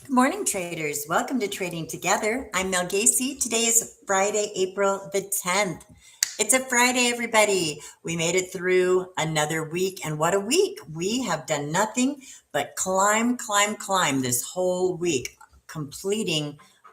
Good morning, traders. Welcome to Trading Together. I'm Mel Gacee. Today is Friday, April the 10th. It's a Friday, everybody. We made it through another week, and what a week. We have done nothing but climb this whole week,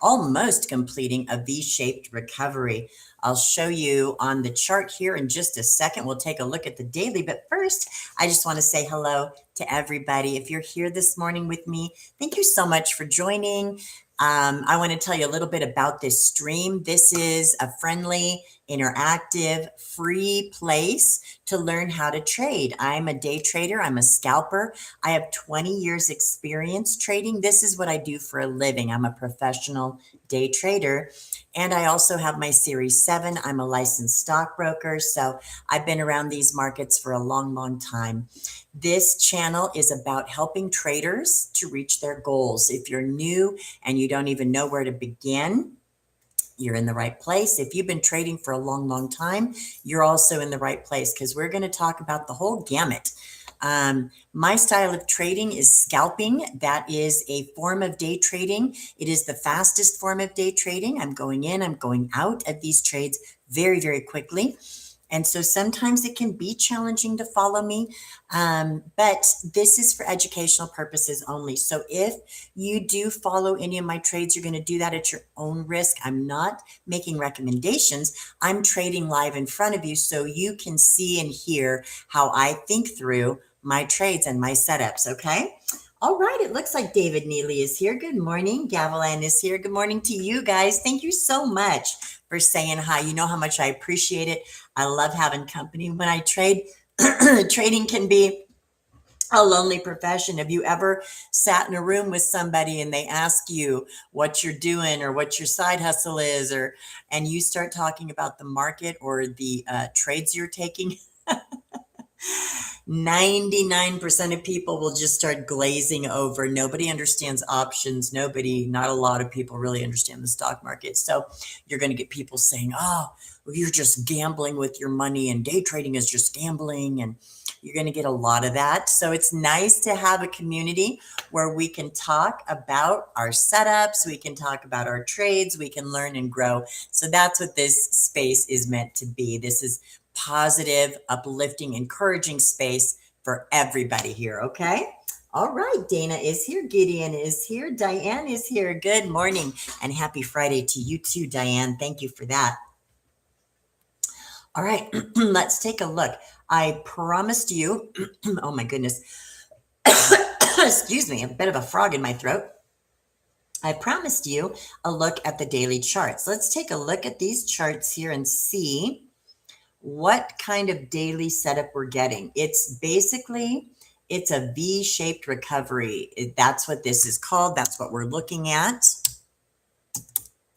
almost completing a V-shaped recovery. I'll show you on the chart here in just a second. We'll take a look at the daily, but first, I just want to say hello to everybody. If you're here this morning with me, thank you so much for joining. I want to tell you a little bit about this stream. This is a friendly, interactive, free place to learn how to trade. I'm a day trader. I'm a scalper. I have 20 years experience trading. This is what I do for a living. I'm a professional day trader. And I also have my Series 7. I'm a licensed stockbroker. So I've been around these markets for a long time. This channel is about helping traders to reach their goals. If you're new and you don't even know where to begin, you're in the right place. If you've been trading for a long time, you're also in the right place because we're going to talk about the whole gamut. My style of trading is scalping. That is a form of day trading. It is the fastest form of day trading. I'm going in, I'm going out of these trades very quickly. And so sometimes it can be challenging to follow me, but this is for educational purposes only. So if you do follow any of my trades, you're going to do that at your own risk. I'm not making recommendations. I'm trading live in front of you so you can see and hear how I think through my trades and my setups, okay? All right, it looks like David Neely is here. Good morning. Gavilan is here. Good morning to you guys. Thank you so much for saying hi. You know how much I appreciate it. I love having company when I trade. Trading can be a lonely profession. Have you ever sat in a room with somebody and they ask you what you're doing or what your side hustle is, and you start talking about the market or the trades you're taking? 99% of people will just start glazing over. Nobody understands options. Not a lot of people really understand the stock market. So you're going to get people saying, oh, well, you're just gambling with your money and day trading is just gambling. And you're going to get a lot of that. So it's nice to have a community where we can talk about our setups. We can talk about our trades. We can learn and grow. So that's what this space is meant to be. This is positive, uplifting, encouraging space for everybody here, okay? All right, Dana is here, Gideon is here, Diane is here. Good morning and happy Friday to you too, Diane. Thank you for that. All right, let's take a look. I promised you, oh my goodness, excuse me, a bit of a frog in my throat. I promised you a look at the daily charts. Let's take a look at these charts here and see what kind of daily setup we're getting. It's a V-shaped recovery. That's what this is called. That's what we're looking at.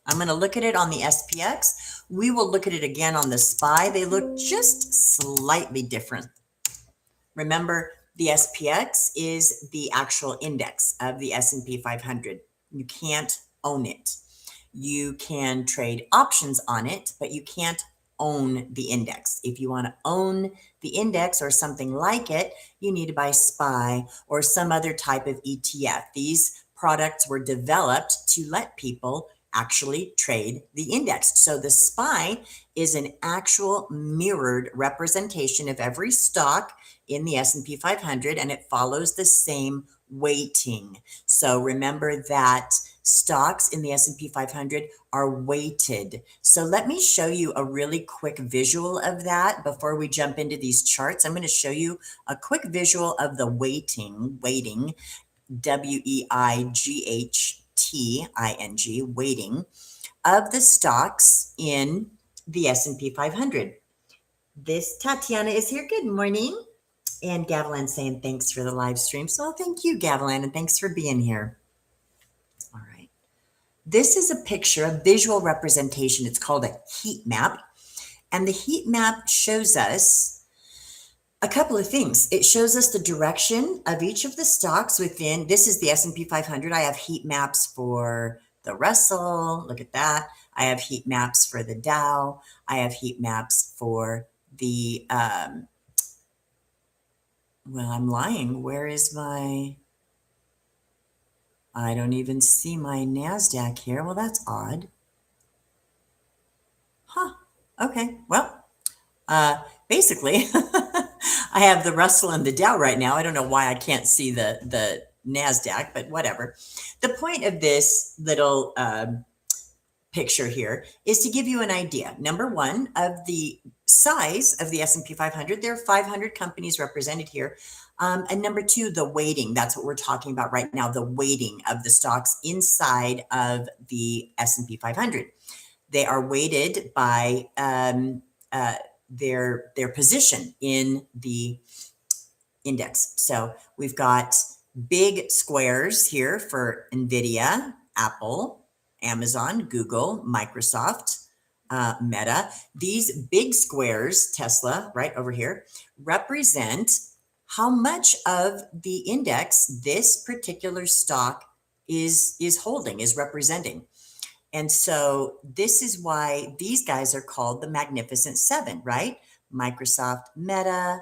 I'm going to look at it on the SPX. We will look at it again on the SPY. They look just slightly different. Remember, the SPX is the actual index of the S&P 500. You can't own it. You can trade options on it, but you can't own the index. If you want to own the index or something like it, you need to buy SPY or some other type of ETF. These products were developed to let people actually trade the index. So the SPY is an actual mirrored representation of every stock in the S&P 500, and it follows the same weighting. So remember that stocks in the S&P 500 are weighted. So let me show you a really quick visual of that before we jump into these charts. I'm going to show you a quick visual of the weighting, WEIGHTING, weighting of the stocks in the S&P 500. This Tatiana is here. Good morning. And Gavilan saying thanks for the live stream. So thank you, Gavilan, and thanks for being here. All right. This is a picture, a visual representation. It's called a heat map. And the heat map shows us a couple of things. It shows us the direction of each of the stocks within. This is the S&P 500. I have heat maps for the Russell. Look at that. I have heat maps for the Dow. I have heat maps for the, well, I'm lying. Where is my, I don't even see my NASDAQ here. Well, that's odd. Huh. Okay. Well, uh, basically, I have the Russell and the Dow right now. I don't know why I can't see the NASDAQ, but whatever. The point of this little picture here is to give you an idea. Number one, of the size of the S&P 500. There are 500 companies represented here. And number two, the weighting. That's what we're talking about right now, the weighting of the stocks inside of the S&P 500. They are weighted by their position in the index. So we've got big squares here for NVIDIA, Apple, Amazon, Google, Microsoft, Meta. These big squares, Tesla, right over here, represent how much of the index this particular stock is holding, is representing. And so this is why these guys are called the Magnificent Seven, right? Microsoft, Meta,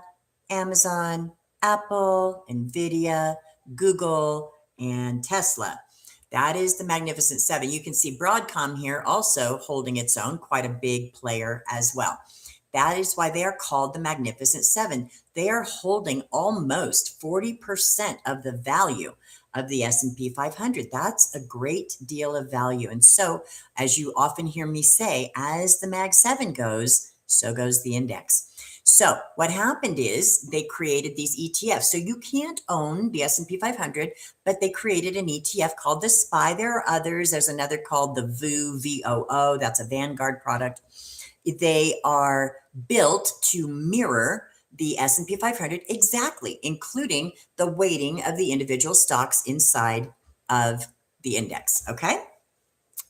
Amazon, Apple, NVIDIA, Google, and Tesla. That is the Magnificent Seven. You can see Broadcom here also holding its own, quite a big player as well. That is why they are called the Magnificent Seven. They are holding almost 40% of the value of the S&P 500. That's a great deal of value. And so, as you often hear me say, as the Mag 7 goes, so goes the index. So what happened is they created these ETFs. So you can't own the S&P 500, but they created an ETF called the SPY. There are others. There's another called the VOO, VOO. That's a Vanguard product. They are built to mirror the S&P 500 exactly, including the weighting of the individual stocks inside of the index. Okay.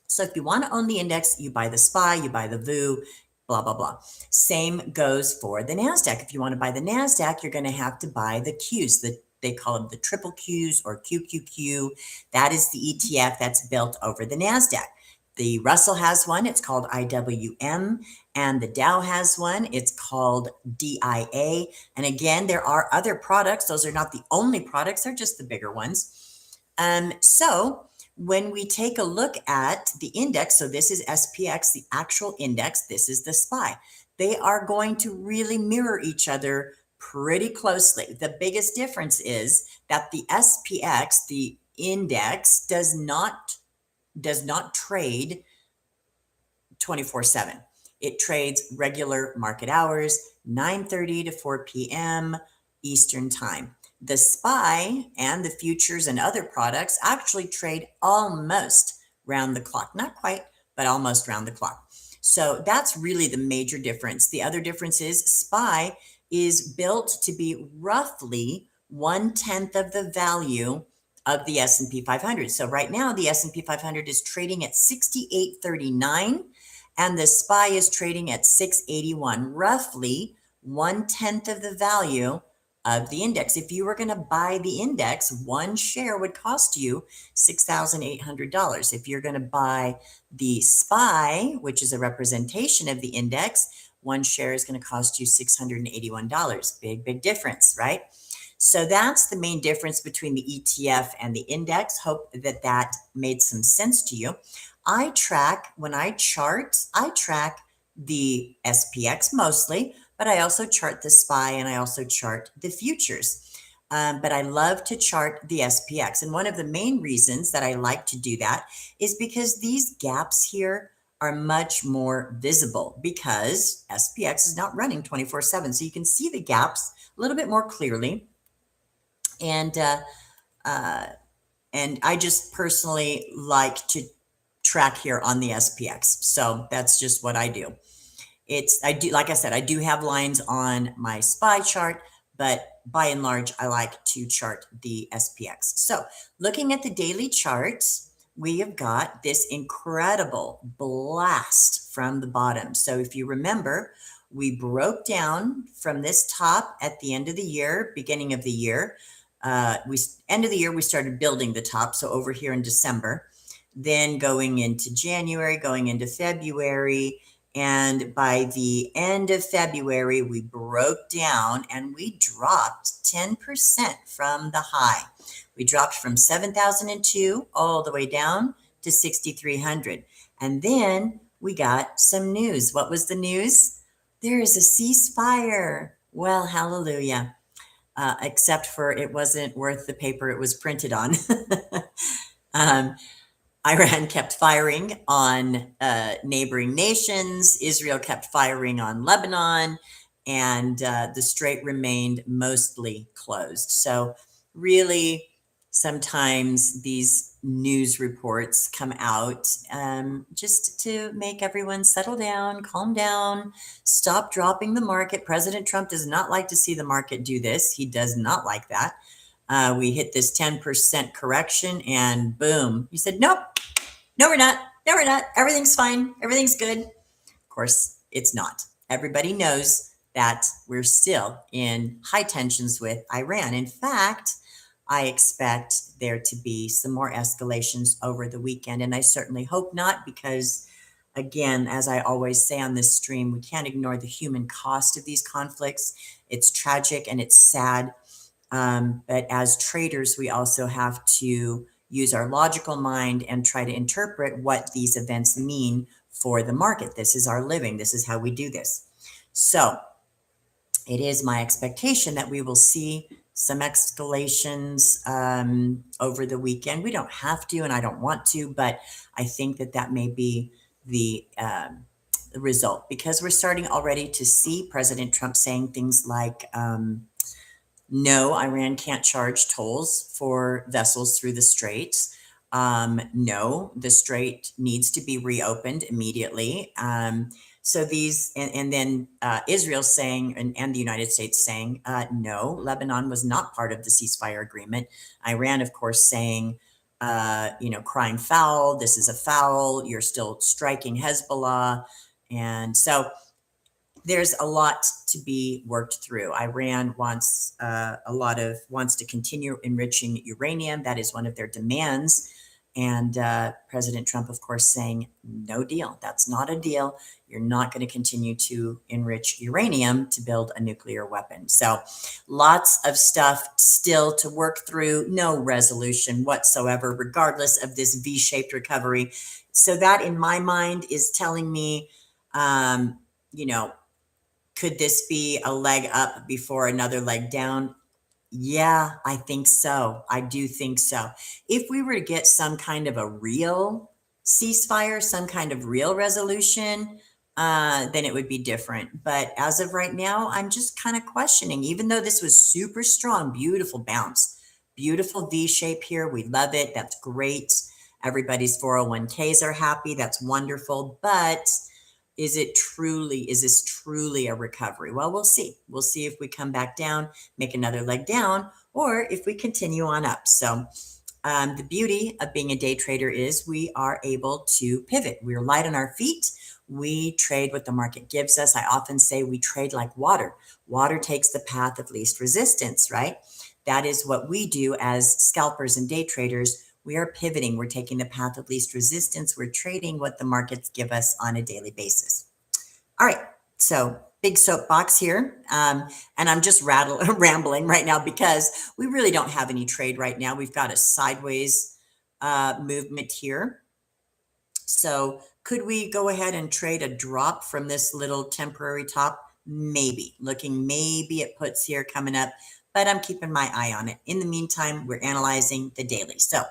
So if you want to own the index, you buy the SPY, you buy the VOO, blah, blah, blah. Same goes for the NASDAQ. If you want to buy the NASDAQ, you're going to have to buy the Qs. They call them the triple Qs or QQQ. That is the ETF that's built over the NASDAQ. The Russell has one. It's called IWM. And the Dow has one. It's called DIA. And again, there are other products. Those are not the only products. They're just the bigger ones. So when we take a look at the index, so this is SPX, the actual index, this is the SPY. They are going to really mirror each other pretty closely. The biggest difference is that the SPX, the index, does not trade 24/7. It trades regular market hours, 9:30 to 4 p.m. Eastern time. The SPY and the futures and other products actually trade almost round the clock. Not quite, but almost round the clock. So that's really the major difference. The other difference is SPY is built to be roughly 1/10 of the value of the S&P 500. So right now the S&P 500 is trading at 68.39 and the SPY is trading at 681, roughly 1/10 of the value of the index. If you were going to buy the index, one share would cost you $6,800. If you're going to buy the SPY, which is a representation of the index, one share is going to cost you $681. Big, big difference, right? So that's the main difference between the ETF and the index. Hope that that made some sense to you. When I chart, I track the SPX mostly, but I also chart the SPY and I also chart the futures. But I love to chart the SPX. And one of the main reasons that I like to do that is because these gaps here are much more visible because SPX is not running 24/7. So you can see the gaps a little bit more clearly. And I just personally like to track here on the SPX. So that's just what I do. Like I said, I do have lines on my SPY chart, but by and large, I like to chart the SPX. So looking at the daily charts, we have got this incredible blast from the bottom. So if you remember, we broke down from this top at the end of the year, beginning of the year. End of the year, we started building the top. So over here in December, then going into January, going into February, And by the end of February, we broke down and we dropped 10% from the high. We dropped from 7,002 all the way down to 6,300. And then we got some news. What was the news? There is a ceasefire. Well, hallelujah. Except for it wasn't worth the paper it was printed on. um, Iran kept firing on neighboring nations. Israel kept firing on Lebanon, and the strait remained mostly closed. So, really, sometimes these news reports come out just to make everyone settle down, calm down, stop dropping the market. President Trump does not like to see the market do this. He does not like that. We hit this 10% correction and boom. He said, nope, no, we're not. No, we're not. Everything's fine. Everything's good. Of course, it's not. Everybody knows that we're still in high tensions with Iran. In fact, I expect there to be some more escalations over the weekend. And I certainly hope not, because, again, as I always say on this stream, we can't ignore the human cost of these conflicts. It's tragic and it's sad. But as traders, we also have to use our logical mind and try to interpret what these events mean for the market. This is our living. This is how we do this. So it is my expectation that we will see some escalations over the weekend. We don't have to, and I don't want to, but I think that that may be the result, because we're starting already to see President Trump saying things like, no, Iran can't charge tolls for vessels through the straits. No, the strait needs to be reopened immediately. So these, and then Israel saying, and the United States saying, no, Lebanon was not part of the ceasefire agreement. Iran, of course, saying, crying foul, this is a foul, you're still striking Hezbollah. And so there's a lot to be worked through. Iran wants wants to continue enriching uranium. That is one of their demands. And President Trump, of course, saying, no deal. That's not a deal. You're not going to continue to enrich uranium to build a nuclear weapon. So lots of stuff still to work through. No resolution whatsoever, regardless of this V-shaped recovery. So that, in my mind, is telling me, could this be a leg up before another leg down? Yeah, I think so. I do think so. If we were to get some kind of a real ceasefire, some kind of real resolution, then it would be different. But as of right now, I'm just kind of questioning, even though this was super strong, beautiful bounce, beautiful V shape here. We love it. That's great. Everybody's 401ks are happy. That's wonderful. But is this truly a recovery? Well, we'll see. We'll see if we come back down, make another leg down, or if we continue on up. So the beauty of being a day trader is we are able to pivot. We're light on our feet. We trade what the market gives us. I often say we trade like water. Water takes the path of least resistance, right? That is what we do as scalpers and day traders. We are pivoting. We're taking the path of least resistance. We're trading what the markets give us on a daily basis. All right. So big soapbox here. And I'm just rambling right now because we really don't have any trade right now. We've got a sideways movement here. So could we go ahead and trade a drop from this little temporary top? Maybe. Maybe it puts here coming up, but I'm keeping my eye on it. In the meantime, we're analyzing the daily. So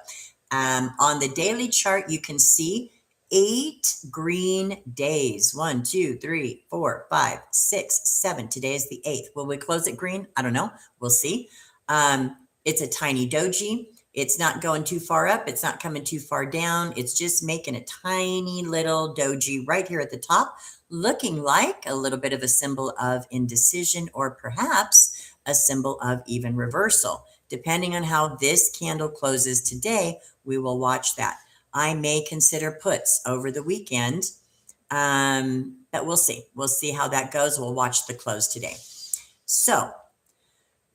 on the daily chart, you can see 8 green days. 1, 2, 3, 4, 5, 6, 7. Today is the 8th. Will we close it green? I don't know. We'll see. It's a tiny doji. It's not going too far up. It's not coming too far down. It's just making a tiny little doji right here at the top, looking like a little bit of a symbol of indecision, or perhaps a symbol of even reversal. Depending on how this candle closes today, we will watch that. I may consider puts over the weekend, but we'll see. We'll see how that goes. We'll watch the close today. So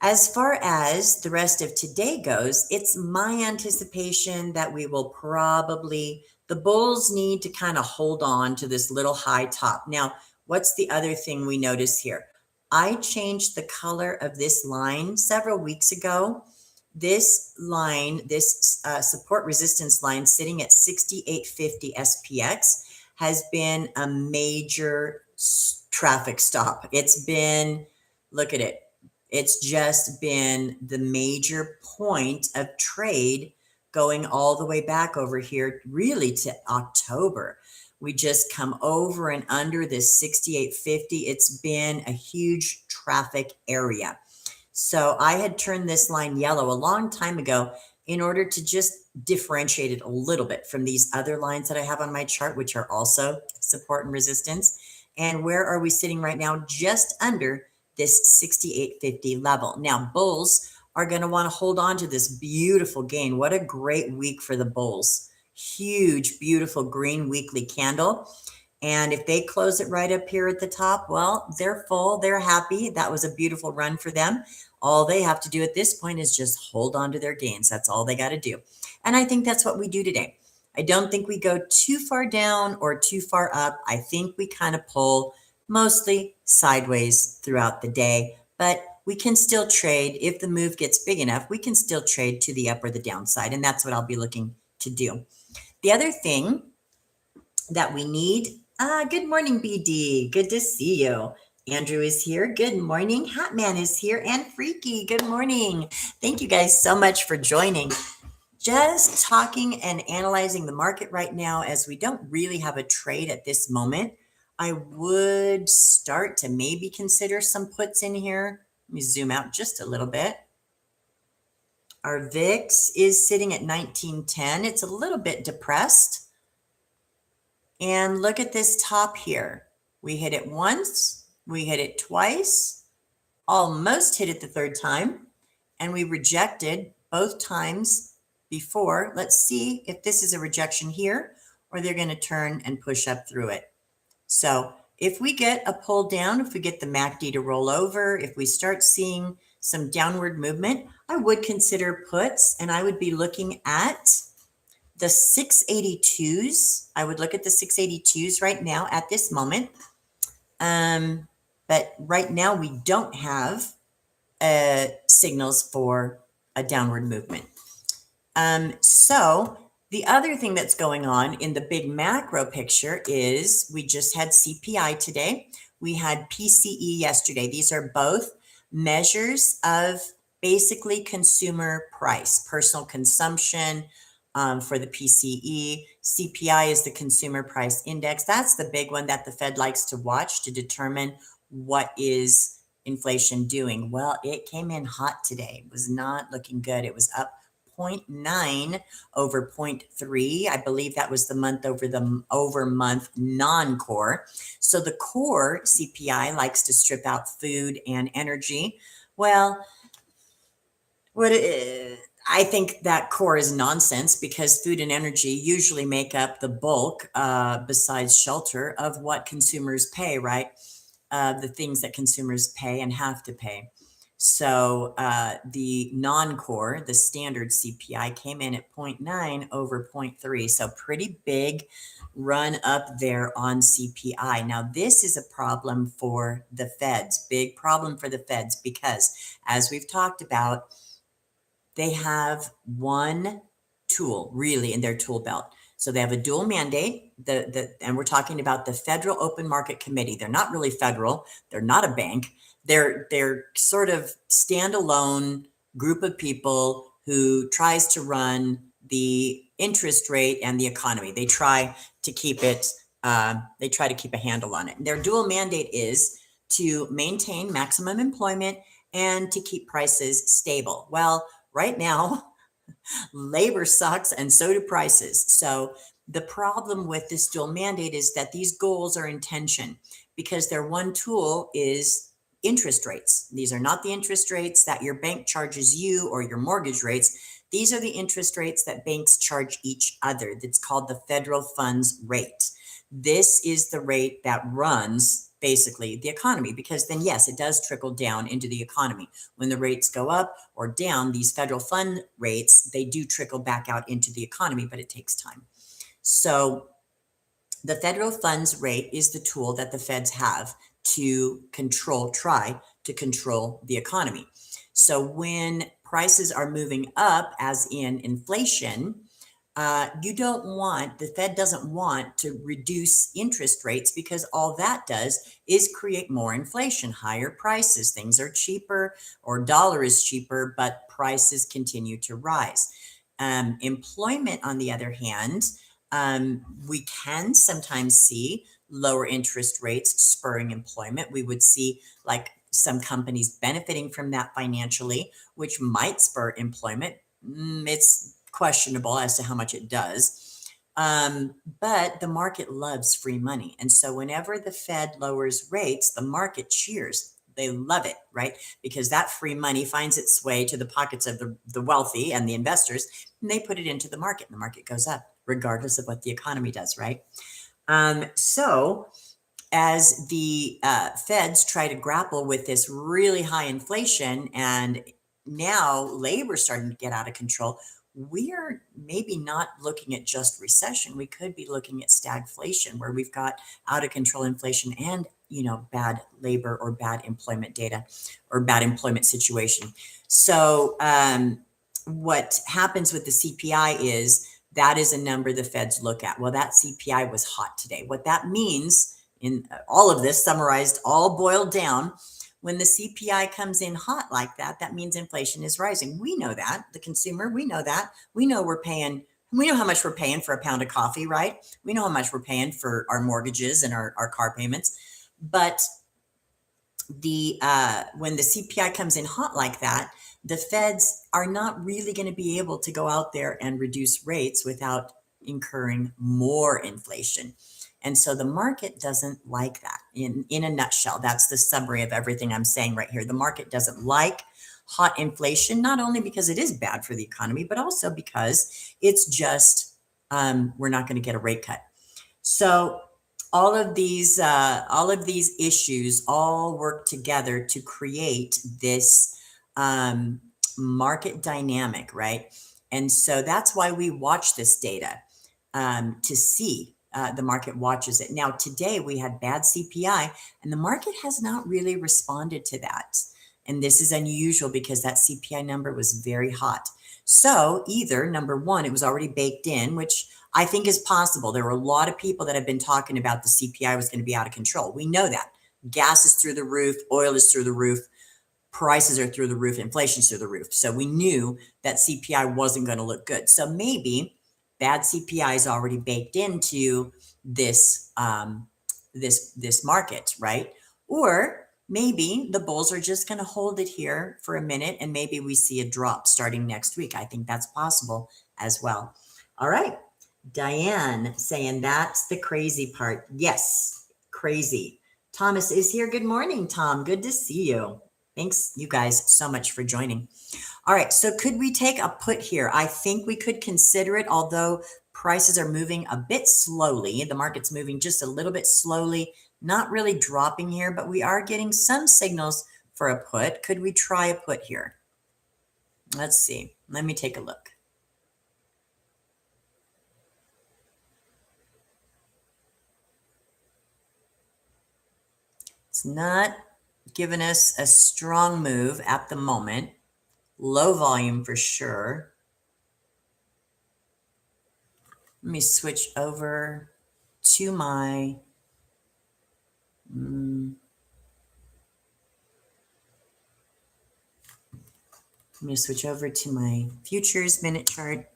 as far as the rest of today goes, it's my anticipation that we will probably The bulls need to kind of hold on to this little high top. Now, what's the other thing we notice here? I changed the color of this line several weeks ago. This line, this support resistance line sitting at 6850 SPX has been a major traffic stop. It's been, look at it. It's just been the major point of trade going all the way back over here, really to October. We just come over and under this 6850. It's been a huge traffic area. So I had turned this line yellow a long time ago in order to just differentiate it a little bit from these other lines that I have on my chart, which are also support and resistance. And where are we sitting right now? Just under this 6850 level. Now, bulls are going to want to hold on to this beautiful gain. What a great week for the bulls. Huge, beautiful green weekly candle. And if they close it right up here at the top, well, they're full, they're happy. That was a beautiful run for them. All they have to do at this point is just hold on to their gains. That's all they got to do. And I think that's what we do today. I don't think we go too far down or too far up. I think we kind of pull mostly sideways throughout the day, but we can still trade. If the move gets big enough, we can still trade to the up or the downside. And that's what I'll be looking to do. The other thing that we need, good morning, BD. Good to see you. Andrew is here. Good morning. Hatman is here. And Freaky, good morning. Thank you guys so much for joining. Just talking and analyzing the market right now, as we don't really have a trade at this moment. I would start to maybe consider some puts in here. Let me zoom out just a little bit. Our VIX is sitting at 1910. It's a little bit depressed. And look at this top here. We hit it once, we hit it twice, almost hit it the third time, and we rejected both times before. Let's see if this is a rejection here, or they're going to turn and push up through it. So if we get a pull down, if we get the MACD to roll over, if we start seeing some downward movement, I would consider puts, and I would be looking at the 682s. I would look at the 682s right now at this moment. But right now we don't have signals for a downward movement. So the other thing that's going on in the big macro picture is we just had CPI today. We had PCE yesterday. These are both measures of basically consumer price, personal consumption, for the PCE. CPI is the consumer price index. That's the big one that the Fed likes to watch to determine what is inflation doing. Well, it came in hot today. It was not looking good. It was up 0.9 over 0.3. I believe that was the month over month non-core. So the core CPI likes to strip out food and energy. Well, I think that core is nonsense, because food and energy usually make up the bulk, besides shelter, of what consumers pay, right? The things that consumers pay and have to pay. So the non-core, the standard CPI, came in at 0.9 over 0.3. So pretty big run up there on CPI. Now, this is a problem for the Feds, big problem for the Feds, because as we've talked about, they have one tool really in their tool belt. So they have a dual mandate, and we're talking about the Federal Open Market Committee. They're not really federal. They're not a bank. They're sort of standalone group of people who tries to run the interest rate and the economy. They try to keep it. They try to keep a handle on it. And their dual mandate is to maintain maximum employment and to keep prices stable. Well, right now, labor sucks and so do prices. So the problem with this dual mandate is that these goals are in tension, because their one tool is interest rates. These are not the interest rates that your bank charges you or your mortgage rates. These are the interest rates that banks charge each other. That's called the federal funds rate. This is the rate that runs basically the economy, because then, yes, it does trickle down into the economy. When the rates go up or down, these federal fund rates, they do trickle back out into the economy, but it takes time. So the federal funds rate is the tool that the feds have to try to control the economy. So when prices are moving up, as in inflation, the Fed doesn't want to reduce interest rates, because all that does is create more inflation, higher prices. Things are cheaper, or dollar is cheaper, but prices continue to rise. Employment, on the other hand, we can sometimes see lower interest rates spurring employment. We would see like some companies benefiting from that financially, which might spur employment. It's questionable as to how much it does. But the market loves free money. And so whenever the Fed lowers rates, the market cheers. They love it, right? Because that free money finds its way to the pockets of the wealthy and the investors, and they put it into the market, and the market goes up, regardless of what the economy does, right? So as the feds try to grapple with this really high inflation, and now labor starting to get out of control, we're maybe not looking at just recession. We could be looking at stagflation, where we've got out of control inflation and bad labor or bad employment data or bad employment situation. So what happens with the CPI is that is a number the feds look at. Well, that CPI was hot today. What that means, in all of this summarized, all boiled down, when the CPI comes in hot like that, that means inflation is rising. We know that. The consumer, we know that. We know how much we're paying for a pound of coffee, right? We know how much we're paying for our mortgages and our car payments. But when the CPI comes in hot like that, the feds are not really going to be able to go out there and reduce rates without incurring more inflation. And so the market doesn't like that. In a nutshell, that's the summary of everything I'm saying right here. The market doesn't like hot inflation, not only because it is bad for the economy, but also because it's just we're not going to get a rate cut. So all of these issues all work together to create this market dynamic, right? And so that's why we watch this data to see. The market watches it. Now, today we had bad CPI, and the market has not really responded to that. And this is unusual because that CPI number was very hot. So either, number one, it was already baked in, which I think is possible. There were a lot of people that have been talking about the CPI was going to be out of control. We know that. Gas is through the roof, oil is through the roof, prices are through the roof, inflation's through the roof. So we knew that CPI wasn't going to look good. So maybe bad CPI is already baked into this this market, right? Or maybe the bulls are just going to hold it here for a minute, and maybe we see a drop starting next week. I think that's possible as well. All right. Diane saying that's the crazy part. Yes, crazy. Thomas is here. Good morning, Tom. Good to see you. Thanks, you guys, so much for joining. All right, so could we take a put here? I think we could consider it, although prices are moving a bit slowly. The market's moving just a little bit slowly, not really dropping here, but we are getting some signals for a put. Could we try a put here? Let's see. Let me take a look. It's not giving us a strong move at the moment. Low volume for sure. Let me switch over to my let me switch over to my futures minute chart.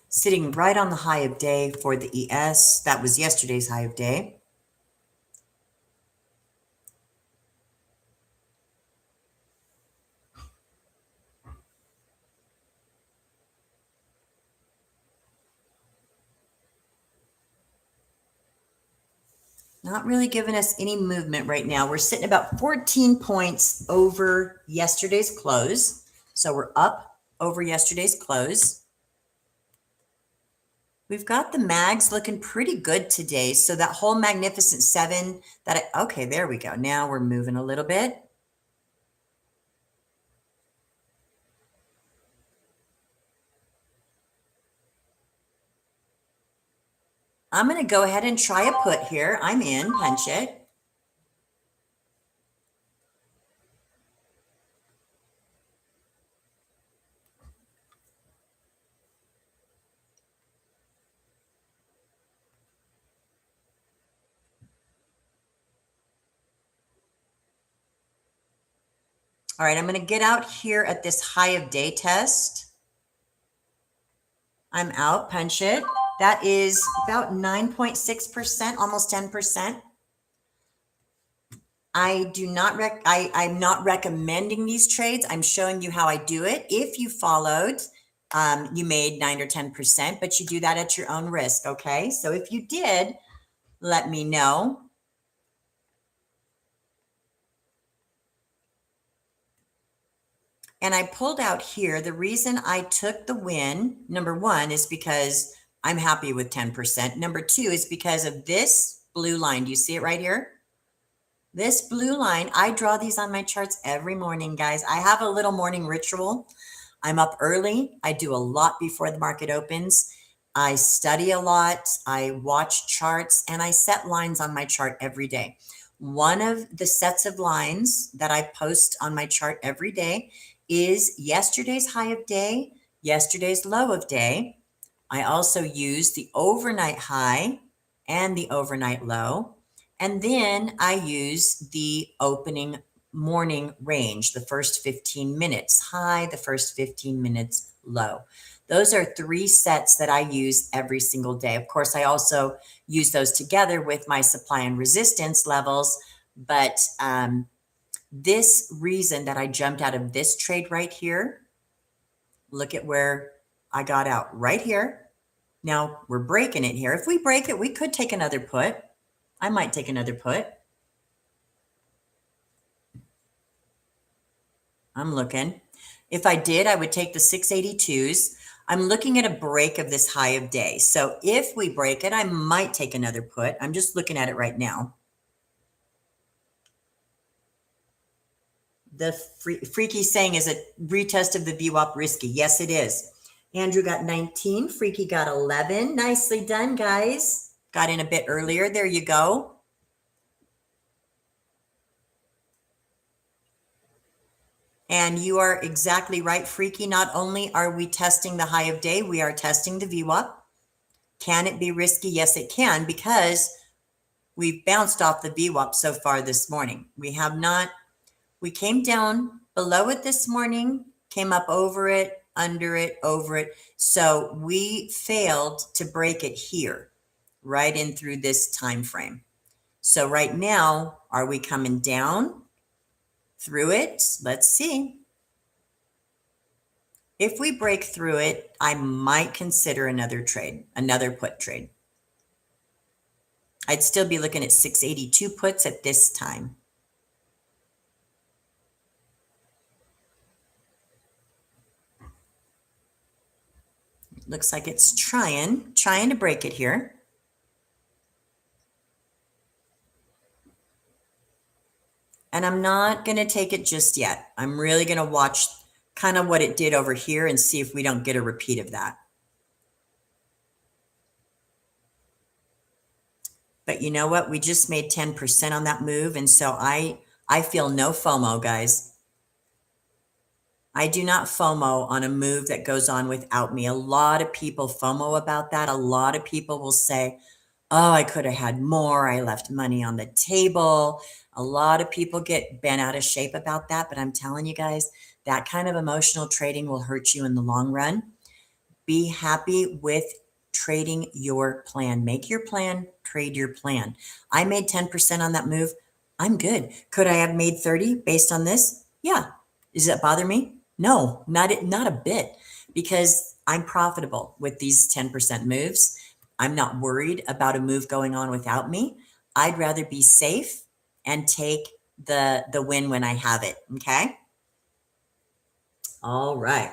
Sitting right on the high of day for the ES. That was yesterday's high of day. Not really giving us any movement right now. We're sitting about 14 points over yesterday's close. So we're up over yesterday's close. We've got the mags looking pretty good today. So that whole Magnificent Seven okay, there we go. Now we're moving a little bit. I'm going to go ahead and try a put here. I'm in, punch it. All right, I'm going to get out here at this high of day test. I'm out, punch it. That is about 9.6%, almost 10%. I'm not recommending these trades. I'm showing you how I do it. If you followed, you made 9 or 10%, but you do that at your own risk, okay? So if you did, let me know. And I pulled out here. The reason I took the win, number one, is because I'm happy with 10%. Number two is because of this blue line. Do you see it right here? This blue line, I draw these on my charts every morning, guys. I have a little morning ritual. I'm up early. I do a lot before the market opens. I study a lot. I watch charts and I set lines on my chart every day. One of the sets of lines that I post on my chart every day is yesterday's high of day, yesterday's low of day. I also use the overnight high and the overnight low. And then I use the opening morning range, the first 15 minutes high, the first 15 minutes low. Those are three sets that I use every single day. Of course, I also use those together with my supply and resistance levels. But this reason that I jumped out of this trade right here, look at where I got out right here. Now we're breaking it here. If we break it, we could take another put. I might take another put. I'm looking. If I did, I would take the 682s. I'm looking at a break of this high of day. So if we break it, I might take another put. I'm just looking at it right now. The Freaky saying, is a retest of the VWAP risky? Yes, it is. Andrew got 19. Freaky got 11. Nicely done, guys. Got in a bit earlier. There you go. And you are exactly right, Freaky. Not only are we testing the high of day, we are testing the VWAP. Can it be risky? Yes, it can, because we've bounced off the VWAP so far this morning. We have not. We came down below it this morning, came up over it, under it, over it. So we failed to break it here, right in through this time frame. So right now, are we coming down through it? Let's see. If we break through it, I might consider another trade, another put trade. I'd still be looking at 682 puts at this time. Looks like it's trying to break it here. And I'm not going to take it just yet. I'm really going to watch kind of what it did over here and see if we don't get a repeat of that. But you know what? We just made 10% on that move. And so I feel no FOMO, guys. I do not FOMO on a move that goes on without me. A lot of people FOMO about that. A lot of people will say, oh, I could have had more. I left money on the table. A lot of people get bent out of shape about that. But I'm telling you guys, that kind of emotional trading will hurt you in the long run. Be happy with trading your plan. Make your plan, trade your plan. I made 10% on that move. I'm good. Could I have made 30 based on this? Yeah. Does it bother me? No, not a bit, because I'm profitable with these 10% moves. I'm not worried about a move going on without me. I'd rather be safe and take the win when I have it. Okay. All right.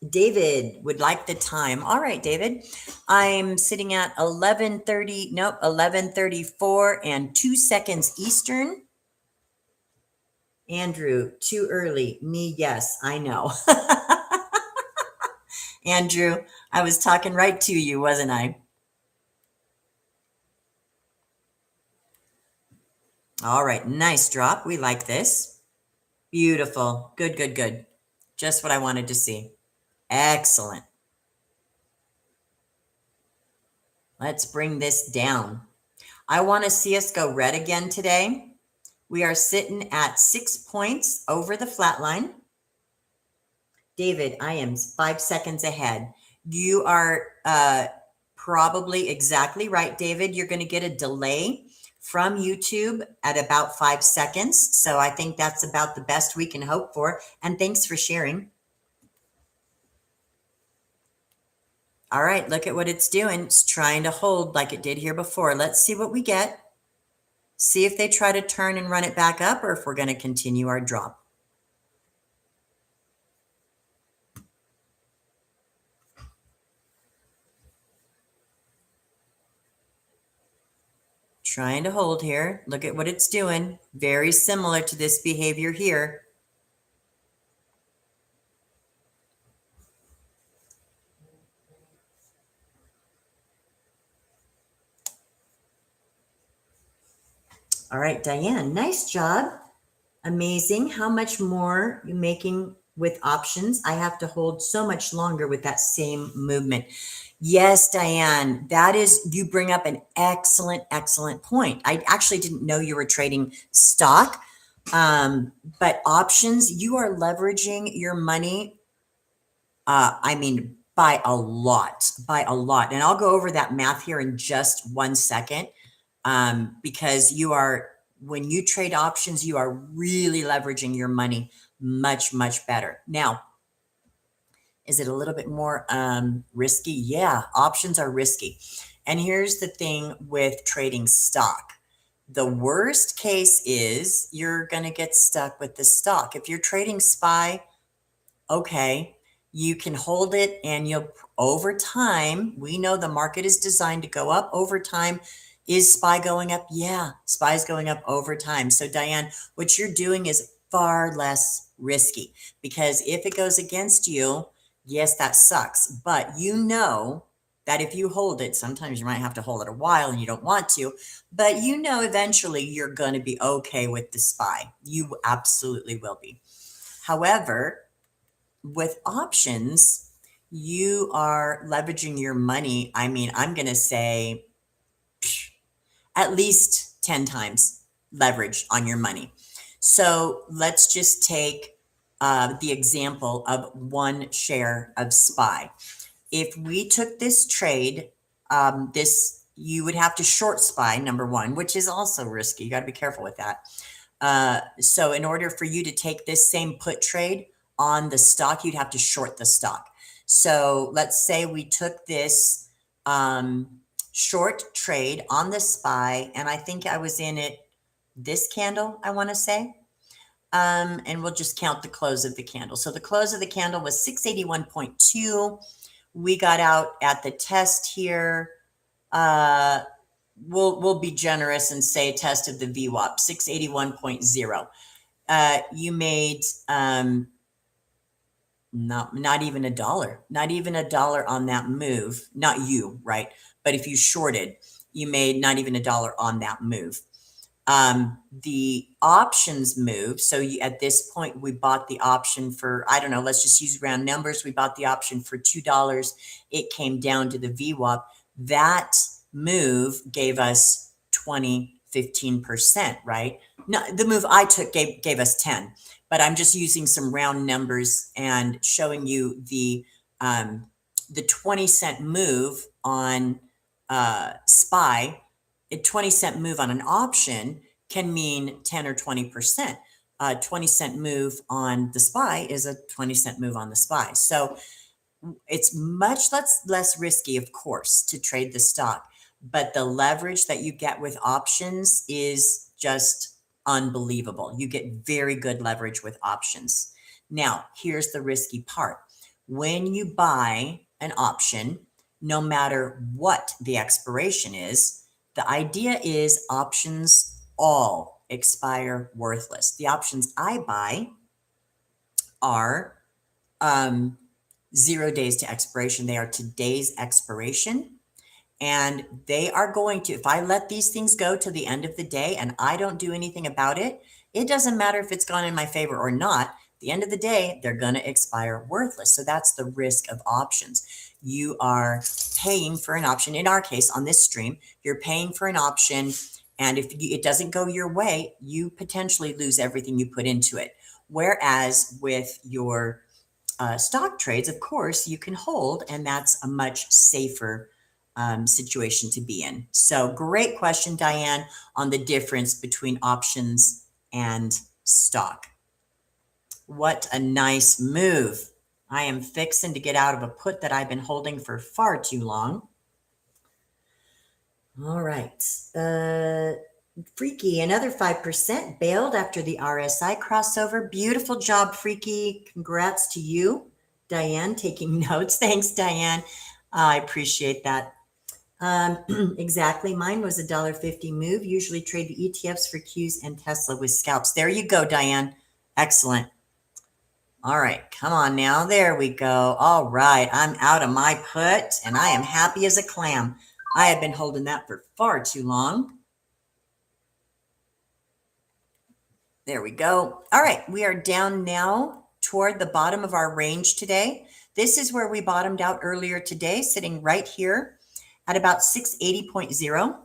David would like the time. All right, David. I'm sitting at 11:30, nope, 11:34 and 2 seconds Eastern. Andrew, too early. Me, yes, I know. Andrew, I was talking right to you, wasn't I? All right, nice drop. We like this. Beautiful. Good, good, good. Just what I wanted to see. Excellent. Let's bring this down. I want to see us go red again today. We are sitting at 6 points over the flat line. David, I am 5 seconds ahead. You are probably exactly right, David. You're going to get a delay from YouTube at about 5 seconds. So I think that's about the best we can hope for. And thanks for sharing. All right, look at what it's doing. It's trying to hold like it did here before. Let's see what we get. See if they try to turn and run it back up or if we're going to continue our drop. Trying to hold here. Look at what it's doing. Very similar to this behavior here. All right, Diane, nice job. Amazing. How much more you making with options? I have to hold so much longer with that same movement. Yes, Diane, that is, you bring up an excellent, excellent point. I actually didn't know you were trading stock, but options, you are leveraging your money. I mean, by a lot, by a lot. And I'll go over that math here in just 1 second, because you are, when you trade options, you are really leveraging your money much, much better. Now, is it a little bit more risky? Yeah, options are risky. And here's the thing with trading stock. The worst case is you're going to get stuck with the stock. If you're trading SPY, okay, you can hold it and you'll, over time, we know the market is designed to go up over time. Is SPY going up? Yeah, SPY is going up over time. So Diane, what you're doing is far less risky, because if it goes against you, yes, that sucks. But you know that if you hold it, sometimes you might have to hold it a while and you don't want to, but you know eventually you're going to be okay with the SPY. You absolutely will be. However, with options, you are leveraging your money. I mean, I'm going to say at least 10 times leverage on your money. So let's just take the example of 1 share of SPY. If we took this trade, you would have to short SPY, number 1, which is also risky. You got to be careful with that. So in order for you to take this same put trade on the stock, you'd have to short the stock. So let's say we took this short trade on the SPY, and I think I was in it this candle, I want to say. And we'll just count the close of the candle. So the close of the candle was 681.2. We got out at the test here. We'll be generous and say test of the VWAP, 681.0. You made not even a dollar on that move. Not you, right? But if you shorted, you made not even a dollar on that move. The options move. So at this point, we bought the option for, I don't know, let's just use round numbers. We bought the option for $2. It came down to the VWAP. That move gave us 15%, right? No, the move I took gave us 10, but I'm just using some round numbers and showing you the 20-cent move on SPY. A 20-cent move on an option can mean 10 or 20%. A 20-cent move on the SPY is a 20-cent move on the SPY. So it's much less risky, of course, to trade the stock, but the leverage that you get with options is just unbelievable. You get very good leverage with options. Now, here's the risky part. when you buy an option, no matter what the expiration is, the idea is options all expire worthless. The options I buy are 0 days to expiration. They are today's expiration. And they are going to, if I let these things go to the end of the day and I don't do anything about it, it doesn't matter if it's gone in my favor or not. At the end of the day, they're going to expire worthless. So that's the risk of options. You are paying for an option. In our case, on this stream, you're paying for an option. And if it doesn't go your way, you potentially lose everything you put into it. Whereas with your stock trades, of course, you can hold, and that's a much safer situation to be in. So great question, Diane, on the difference between options and stock. What a nice move. I am fixing to get out of a put that I've been holding for far too long. All right. Freaky, another 5% bailed after the RSI crossover. Beautiful job, Freaky. Congrats to you. Diane, taking notes. Thanks, Diane. I appreciate that. Exactly. Mine was a $1.50 move. Usually trade the ETFs for Qs and Tesla with scalps. There you go, Diane. Excellent. All right. Come on now. There we go. All right. I'm out of my put and I am happy as a clam. I have been holding that for far too long. There we go. All right. We are down now toward the bottom of our range today. This is where we bottomed out earlier today, sitting right here at about 680.0.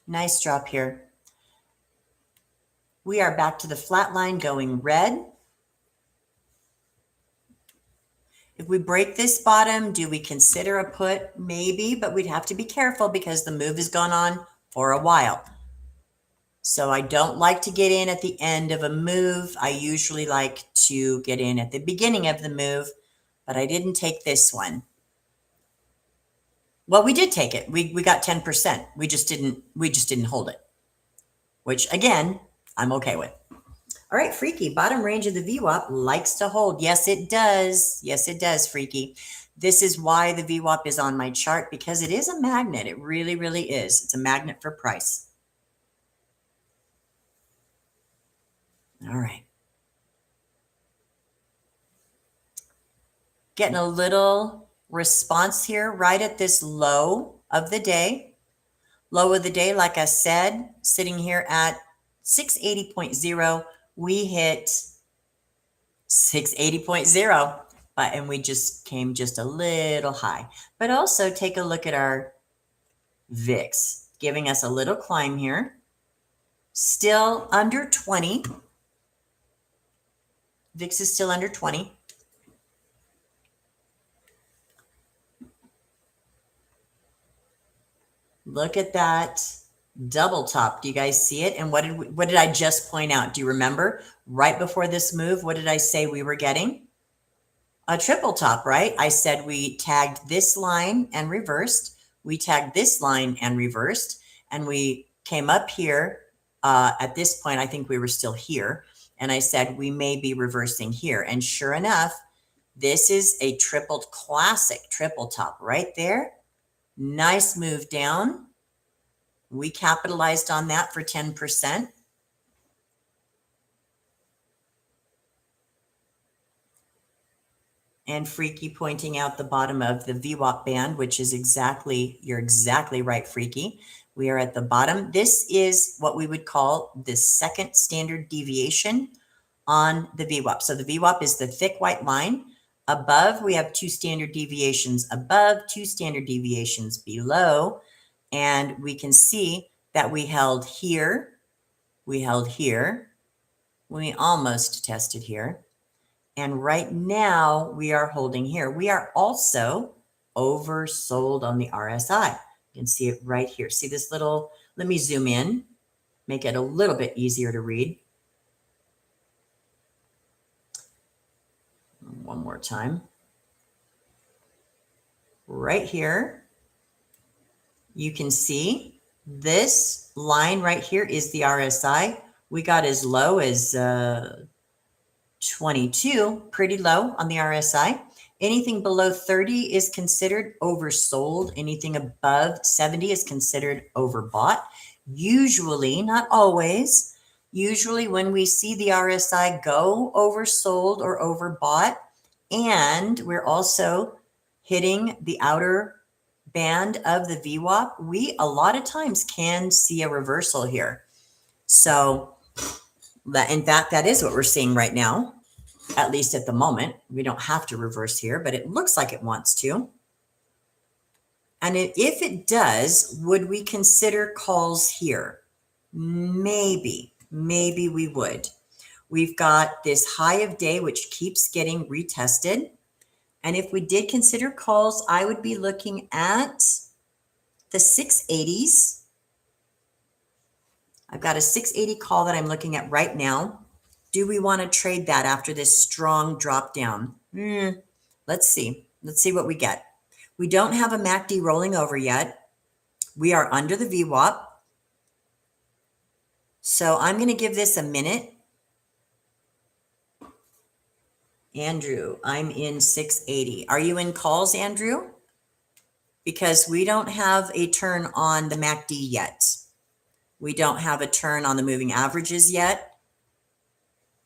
Nice drop here. We are back to the flat line going red. If we break this bottom, do we consider a put? Maybe, but we'd have to be careful because the move has gone on for a while. So I don't like to get in at the end of a move. I usually like to get in at the beginning of the move, but I didn't take this one. Well, we did take it. We got 10%. We just didn't hold it, which again, I'm okay with. All right, Freaky, bottom range of the VWAP likes to hold. Yes, it does. Yes, it does, Freaky. This is why the VWAP is on my chart, because it is a magnet. It really, really is. It's a magnet for price. All right. Getting a little response here right at this low of the day. Low of the day, like I said, sitting here at 680.0. We hit 680.0, and we just came just a little high. But also take a look at our VIX, giving us a little climb here. Still under 20. VIX is still under 20. Look at that double top. Do you guys see it? And what did I just point out? Do you remember? Right before this move, what did I say we were getting? A triple top, right? I said we tagged this line and reversed. We tagged this line and reversed. And we came up here. At this point, I think we were still here. And I said we may be reversing here. And sure enough, this is a classic triple top right there. Nice move down. We capitalized on that for 10%. And Freaky pointing out the bottom of the VWAP band, which is you're exactly right, Freaky. We are at the bottom. This is what we would call the second standard deviation on the VWAP. So the VWAP is the thick white line. Above, we have 2 standard deviations above, 2 standard deviations below. And we can see that we held here. We held here. We almost tested here. And right now we are holding here. We are also oversold on the RSI. You can see it right here. See this little, let me zoom in, make it a little bit easier to read. One more time. Right here, you can see this line right here is the RSI. We got as low as 22, pretty low on the RSI. Anything below 30 is considered oversold. Anything above 70 is considered overbought. Usually, not always, usually when we see the RSI go oversold or overbought, and we're also hitting the outer band of the VWAP, we a lot of times can see a reversal here. So, in fact, that is what we're seeing right now, at least at the moment. We don't have to reverse here, but it looks like it wants to. And if it does, would we consider calls here? Maybe we would. We've got this high of day, which keeps getting retested. And if we did consider calls, I would be looking at the 680s. I've got a 680 call that I'm looking at right now. Do we want to trade that after this strong drop down? Let's see. Let's see what we get. We don't have a MACD rolling over yet. We are under the VWAP. So I'm going to give this a minute. Andrew, I'm in 680. Are you in calls, Andrew? Because we don't have a turn on the MACD yet. We don't have a turn on the moving averages yet.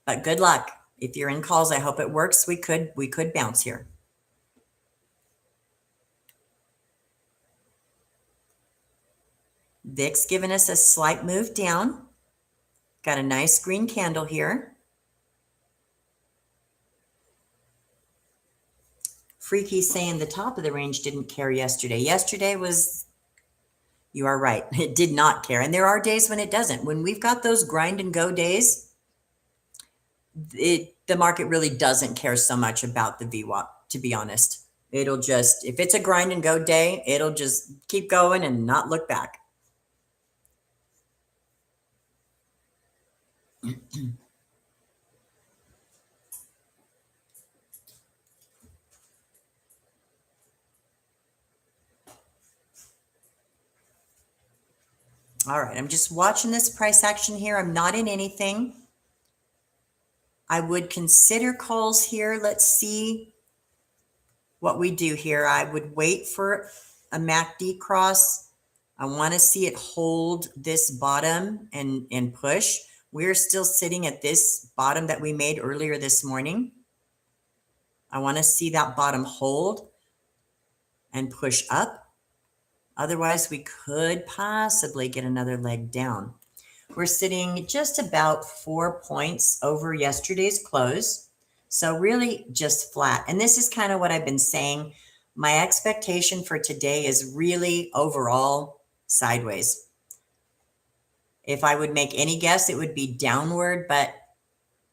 But good luck. If you're in calls, I hope it works. We could bounce here. VIX giving us a slight move down. Got a nice green candle here. Freaky saying the top of the range didn't care yesterday. Yesterday was, you are right, it did not care. And there are days when it doesn't. When we've got those grind and go days, the market really doesn't care so much about the VWAP, to be honest. It'll just, if it's a grind and go day, it'll just keep going and not look back. All right, I'm just watching this price action here. I'm not in anything. I would consider calls here. Let's see what we do here. I would wait for a MACD cross. I want to see it hold this bottom and push. We're still sitting at this bottom that we made earlier this morning. I want to see that bottom hold and push up. Otherwise, we could possibly get another leg down. We're sitting just about 4 points over yesterday's close. So really just flat. And this is kind of what I've been saying. My expectation for today is really overall sideways. If I would make any guess, it would be downward, but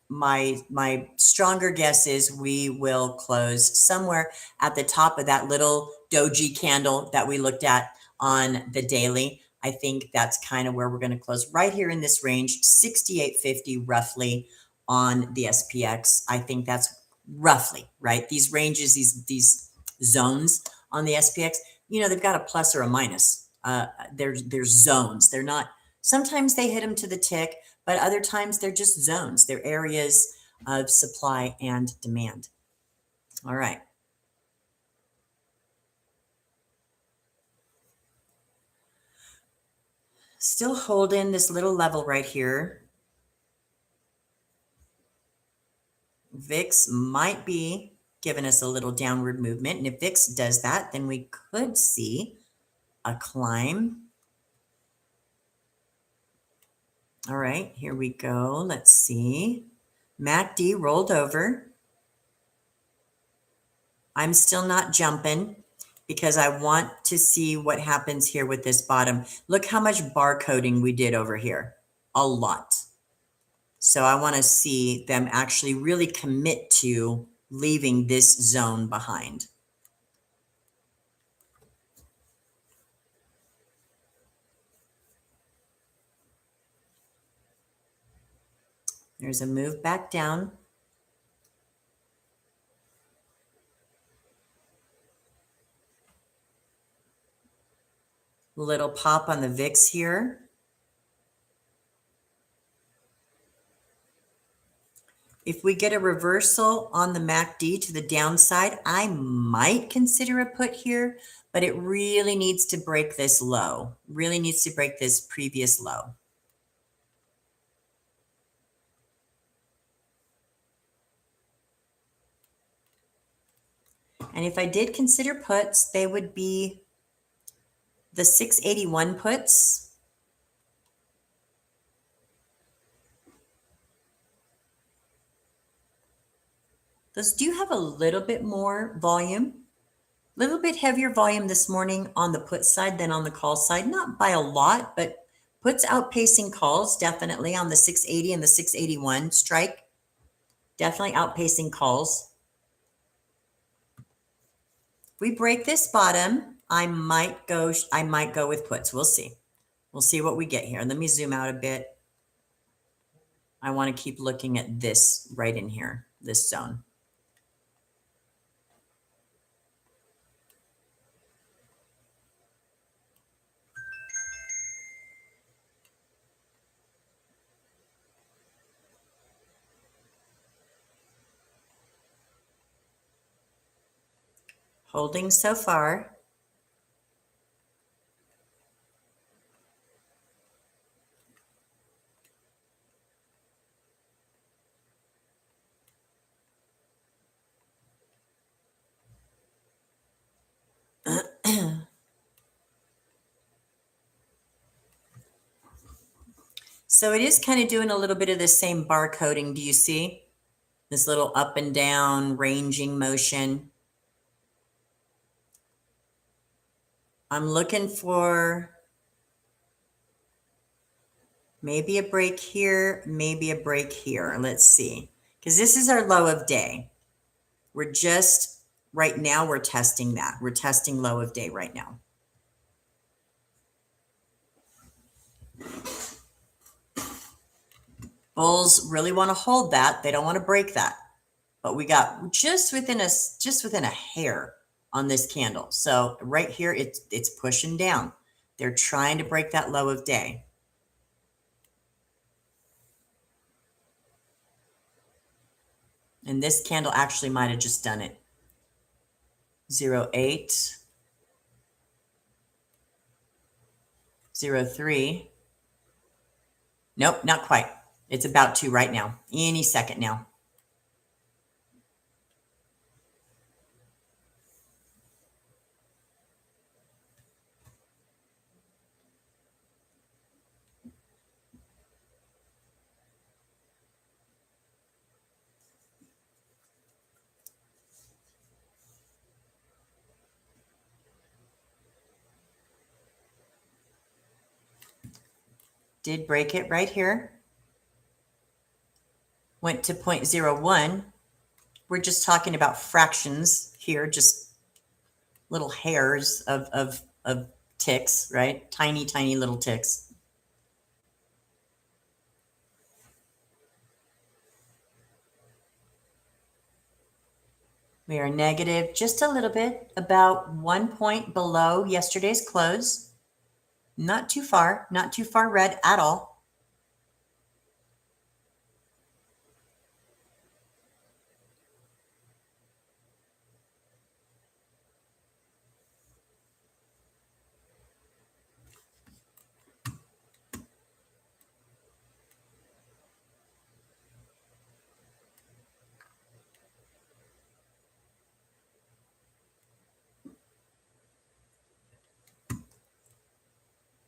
my stronger guess is we will close somewhere at the top of that little doji candle that we looked at on the daily. I think that's kind of where we're going to close, right here in this range, 68.50 roughly on the SPX. I think that's roughly right. These ranges, these zones on the SPX, you know, they've got a plus or a minus. They're zones. They're not. Sometimes they hit them to the tick, but other times they're just zones. They're areas of supply and demand. All right. Still holding this little level right here. VIX might be giving us a little downward movement. And if VIX does that, then we could see a climb. All right, here we go. Let's see. MACD rolled over. I'm still not jumping because I want to see what happens here with this bottom. Look how much barcoding we did over here. A lot. So I want to see them actually really commit to leaving this zone behind. There's a move back down. Little pop on the VIX here. If we get a reversal on the MACD to the downside, I might consider a put here, but it really needs to break this low, really needs to break this previous low. And if I did consider puts, they would be the 681 puts. Those do have a little bit more volume, a little bit heavier volume this morning on the put side than on the call side, not by a lot, but puts outpacing calls definitely on the 680 and the 681 strike, definitely outpacing calls. If we break this bottom, I might go with puts. We'll see. We'll see what we get here. Let me zoom out a bit. I want to keep looking at this right in here, this zone. Holding so far. So it is kind of doing a little bit of the same bar coding. Do you see this little up and down ranging motion? I'm looking for maybe a break here, maybe a break here. Let's see, because this is our low of day. We're just, right now, we're testing that. We're testing low of day right now. Bulls really want to hold that. They don't want to break that. But we got just within a hair on this candle. So right here, it's pushing down. They're trying to break that low of day. And this candle actually might have just done it. 0.8, 0.3. Nope, not quite. It's about to right now. Any second now. Did break it right here. Went to 0.01. We're just talking about fractions here, just little hairs of ticks, right? Tiny, tiny little ticks. We are negative just a little bit, about 1 point below yesterday's close. Not too far red at all.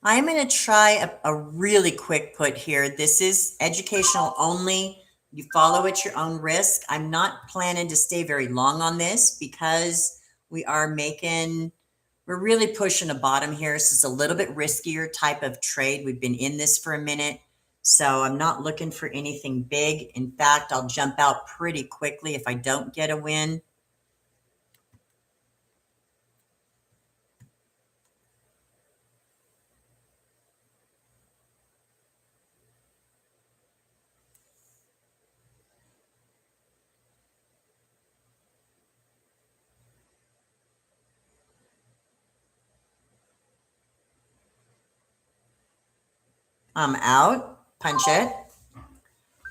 I'm going to try a really quick put here. This is educational only. You follow at your own risk. I'm not planning to stay very long on this because we're really pushing a bottom here. So it's a little bit riskier type of trade. We've been in this for a minute. So I'm not looking for anything big. In fact, I'll jump out pretty quickly if I don't get a win. I'm out. Punch it.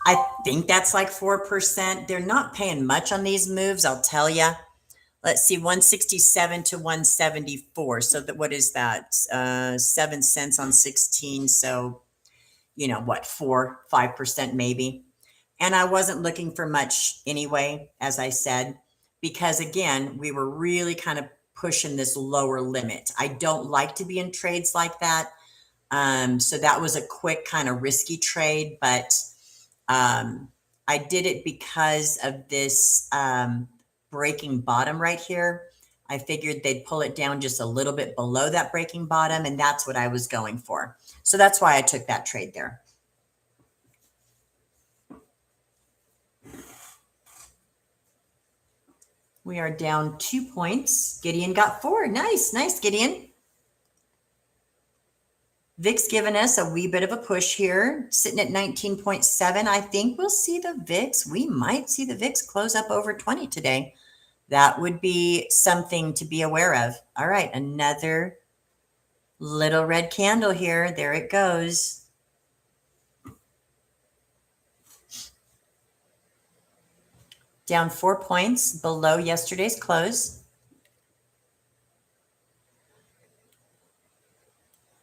I think that's like 4%. They're not paying much on these moves, I'll tell you. Let's see, 167 to 174. So that, what is that? 7 cents on 16. So, what, 5% maybe. And I wasn't looking for much anyway, as I said, because again, we were really kind of pushing this lower limit. I don't like to be in trades like that. So that was a quick kind of risky trade, but I did it because of this breaking bottom right here. I figured they'd pull it down just a little bit below that breaking bottom, and that's what I was going for. So that's why I took that trade there. We are down 2 points. Gideon got 4. Nice, nice, Gideon. VIX giving us a wee bit of a push here, sitting at 19.7. I think we'll see the VIX. We might see the VIX close up over 20 today. That would be something to be aware of. All right, another little red candle here. There it goes. Down 4 points below yesterday's close.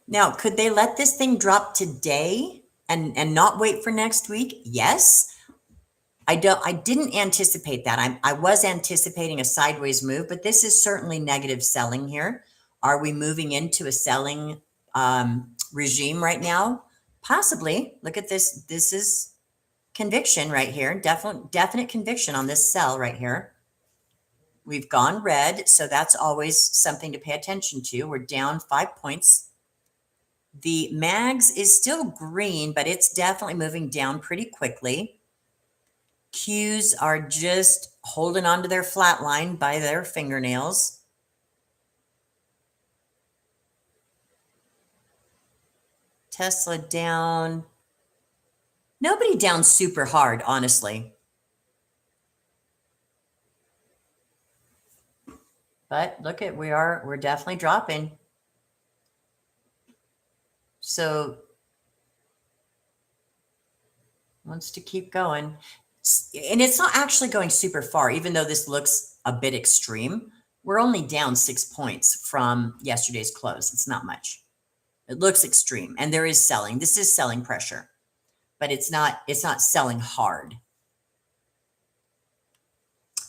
Now, could they let this thing drop today and not wait for next week? Yes. I didn't anticipate that. I was anticipating a sideways move, but this is certainly negative selling here. Are we moving into a selling regime right now? Possibly. Look at this. This is conviction right here. Definite conviction on this sell right here. We've gone red, so that's always something to pay attention to. We're down 5 points. The mags is still green, but it's definitely moving down pretty quickly. Qs are just holding on to their flat line by their fingernails. Tesla down. Nobody down super hard, honestly. But look at, we're definitely dropping. So wants to keep going. And it's not actually going super far, even though this looks a bit extreme. We're only down 6 points from yesterday's close. It's not much. It looks extreme, and there is selling. This is selling pressure, but it's not selling hard.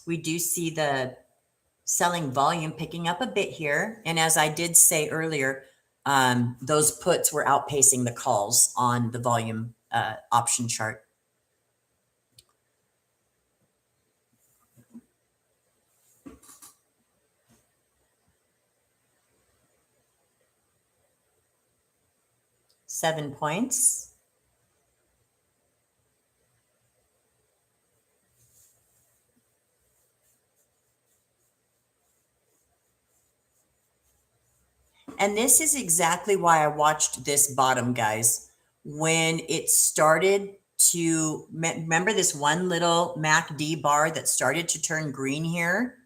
We do see the selling volume picking up a bit here. And as I did say earlier, those puts were outpacing the calls on the volume option chart. $7 points. And this is exactly why I watched this bottom, guys. When it started to, remember this one little MACD bar that started to turn green here?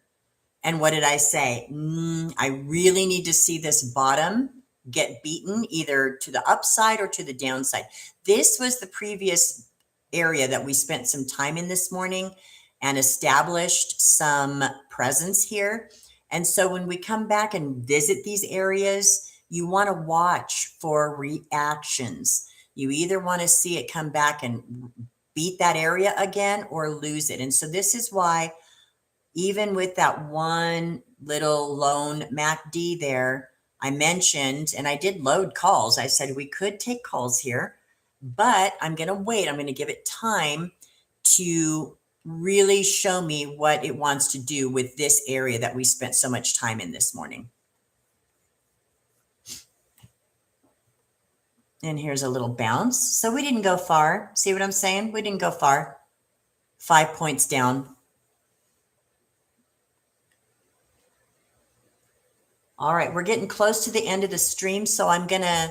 And what did I say? I really need to see this bottom get beaten either to the upside or to the downside. This was the previous area that we spent some time in this morning and established some presence here. And so when we come back and visit these areas, you want to watch for reactions. You either want to see it come back and beat that area again or lose it. And so this is why, even with that one little lone MACD there, I mentioned, and I did load calls. I said we could take calls here, but I'm going to wait. I'm going to give it time to really show me what it wants to do with this area that we spent so much time in this morning. And here's a little bounce. So we didn't go far. See what I'm saying? We didn't go far. 5 points down. All right, we're getting close to the end of the stream, so I'm going to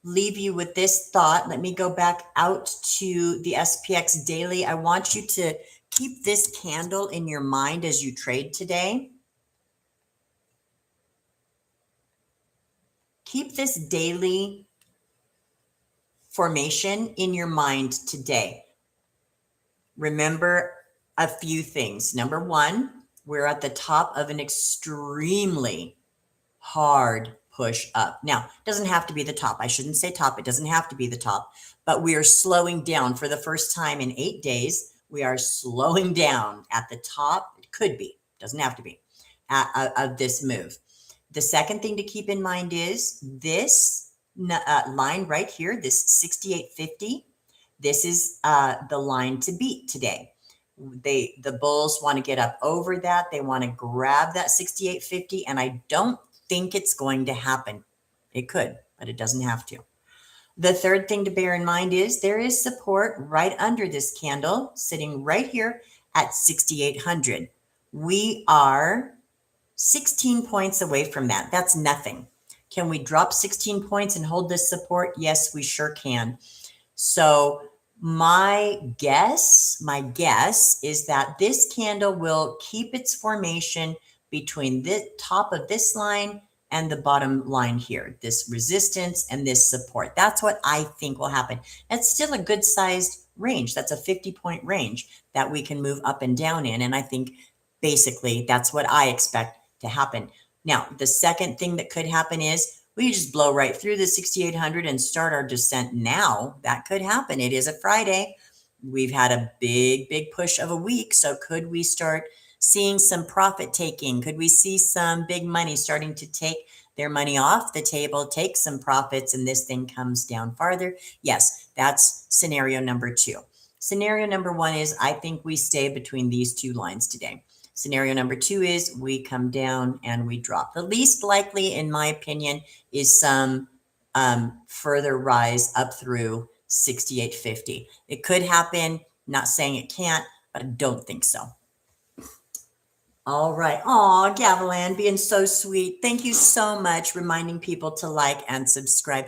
leave you with this thought. Let me go back out to the SPX daily. I want you to keep this candle in your mind as you trade today. Keep this daily formation in your mind today. Remember a few things. Number one, we're at the top of an extremely hard push up. Now, it doesn't have to be the top. I shouldn't say top. It doesn't have to be the top, but we are slowing down for the first time in 8 days. We are slowing down at the top. It could be, doesn't have to be, of this move. The second thing to keep in mind is this line right here, this 68.50. This is the line to beat today. The bulls want to get up over that. They want to grab that 68.50, and I don't think it's going to happen. It could, but it doesn't have to. The third thing to bear in mind is there is support right under this candle, sitting right here at 6,800. We are 16 points away from that. That's nothing. Can we drop 16 points and hold this support? Yes, we sure can. So my guess is that this candle will keep its formation between the top of this line and the bottom line here, this resistance and this support. That's what I think will happen. It's still a good sized range. That's a 50-point range that we can move up and down in. And I think basically that's what I expect to happen. Now, the second thing that could happen is we just blow right through the 6,800 and start our descent now. That could happen. It is a Friday. We've had a big push of a week. So could we start seeing some profit taking? Could we see some big money starting to take their money off the table, take some profits, and this thing comes down farther? Yes, that's scenario number two. Scenario number one is I think we stay between these two lines today. Scenario number two is we come down and we drop. The least likely, in my opinion, is some further rise up through 68.50. It could happen. Not saying it can't, but I don't think so. All right. Aw, Gavilan, being so sweet. Thank you so much, reminding people to like and subscribe.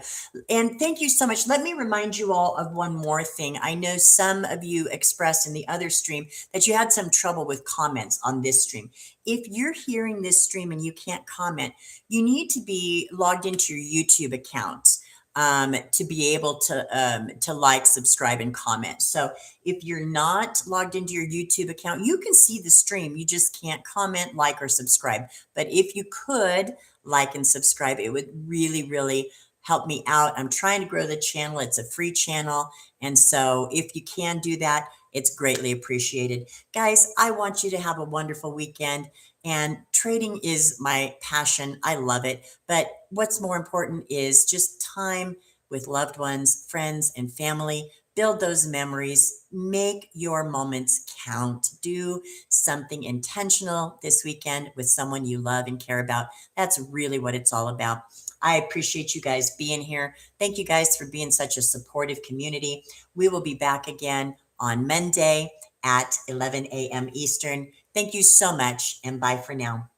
And thank you so much. Let me remind you all of one more thing. I know some of you expressed in the other stream that you had some trouble with comments on this stream. If you're hearing this stream and you can't comment, you need to be logged into your YouTube account to be able to like, subscribe, and comment. So if you're not logged into your YouTube account, you can see the stream. You just can't comment, like, or subscribe. But if you could like and subscribe, it would really help me out. I'm trying to grow the channel. It's a free channel. And so if you can do that, it's greatly appreciated. Guys, I want you to have a wonderful weekend. And trading is my passion. I love it. But what's more important is just time with loved ones, friends, and family. Build those memories. Make your moments count. Do something intentional this weekend with someone you love and care about. That's really what it's all about. I appreciate you guys being here. Thank you guys for being such a supportive community. We will be back again on Monday at 11 a.m. Eastern. Thank you so much, and bye for now.